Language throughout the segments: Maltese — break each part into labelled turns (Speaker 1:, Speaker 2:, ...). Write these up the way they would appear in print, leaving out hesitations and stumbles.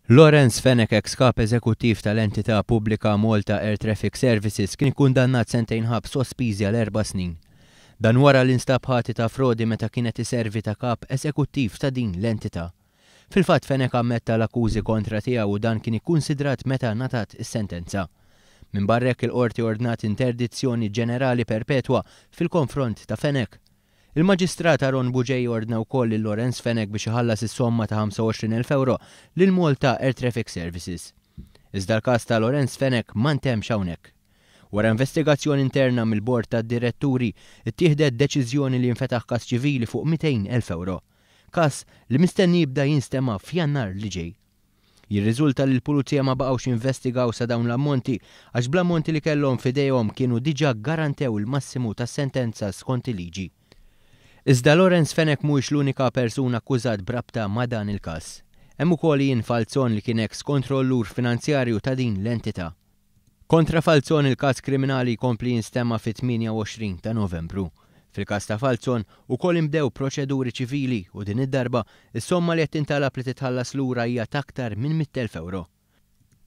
Speaker 1: Lawrence Fenech, ex-kap eżekuttiv tal-entità pubblika Malta Air Traffic Services, kien ikkundannat 2 snin ħabs sospiżi għal 4 snin. Dan wara l-instab ħati ta' frodi meta kienet iservi ta' kap eżekuttiv ta' din l-entità. Fil-fatt Fenech ammetta l-akkużi kontra tiegħu u dan kien ikkunsidrat meta ngħatat is-sentenza. Minn barrek il-qorti ordnat interdizzjoni ġenerali perpetwa fil-konfront ta' Fenech. Il-Maġistrat Aron Buġej ordna wkoll lil Lawrence Fenech biex iħallas is-somma ta' 25,000 euro lil Malta Air Traffic Services. Iżda l-każ ta' Lawrence Fenech ma ntemx hawnhekk. Wara investigazzjoni interna mill-bord tad-diretturi ittieħdet deċiżjoni li nfetaħ każ ċivili fuq 200,000 euro. Każ li mistenni jibda jinstema' f'Jannar li ġej. Jirriżulta li l-pulizija ma baqgħux investigaw sa dawn l-ammonti għax bl-ammonti li kellhom f'idejhom kienu diġà garantew il-massimu tas-sentenza skont il-liġi. Iżda Lawrence Fenech mhuwiex l-unika persuna akkużat brabta ma' dan il-każ. Hemm ukoll Ian Falzon li kien ex-kontrollur finanzjarju ta' din l-entità. Kontra Falzon il-każ kriminali jkompli jinstema' fit-28 ta' Novembru. Fil-każ ta' Falzon ukoll imbdew proċeduri ċivili u din id-darba is-somma li qed tintalab li titħallas lura hija ta' aktar minn 100,000 euro.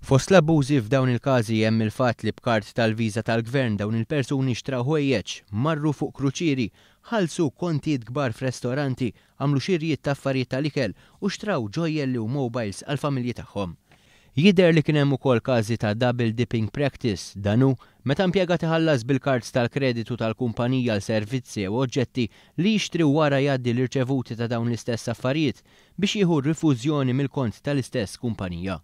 Speaker 1: Fost l-abbużi f'dawn il-każi hemm il-fatt li b'kart tal-viża tal-gvern dawn il-persuni xtraw ħwejjeġ, marru fuq kruċieri, ħallsu kontijiet kbar f'restoranti, għamlu xirjiet ta' affarijiet tal-ikel u xtraw ġojjelli u mobiles għall-familji tagħhom. Jidher li kien hemm ukoll każi ta' double dipping practice danu meta impjegat iħallas bil-kards tal-kreditu tal-kumpanija għal servizzi u oġġetti li jixtri wara jgħaddi l-irċevuti ta' dawn l-istess affarijiet biex jieħu rifużjoni mill-kont tal-istess kumpanija.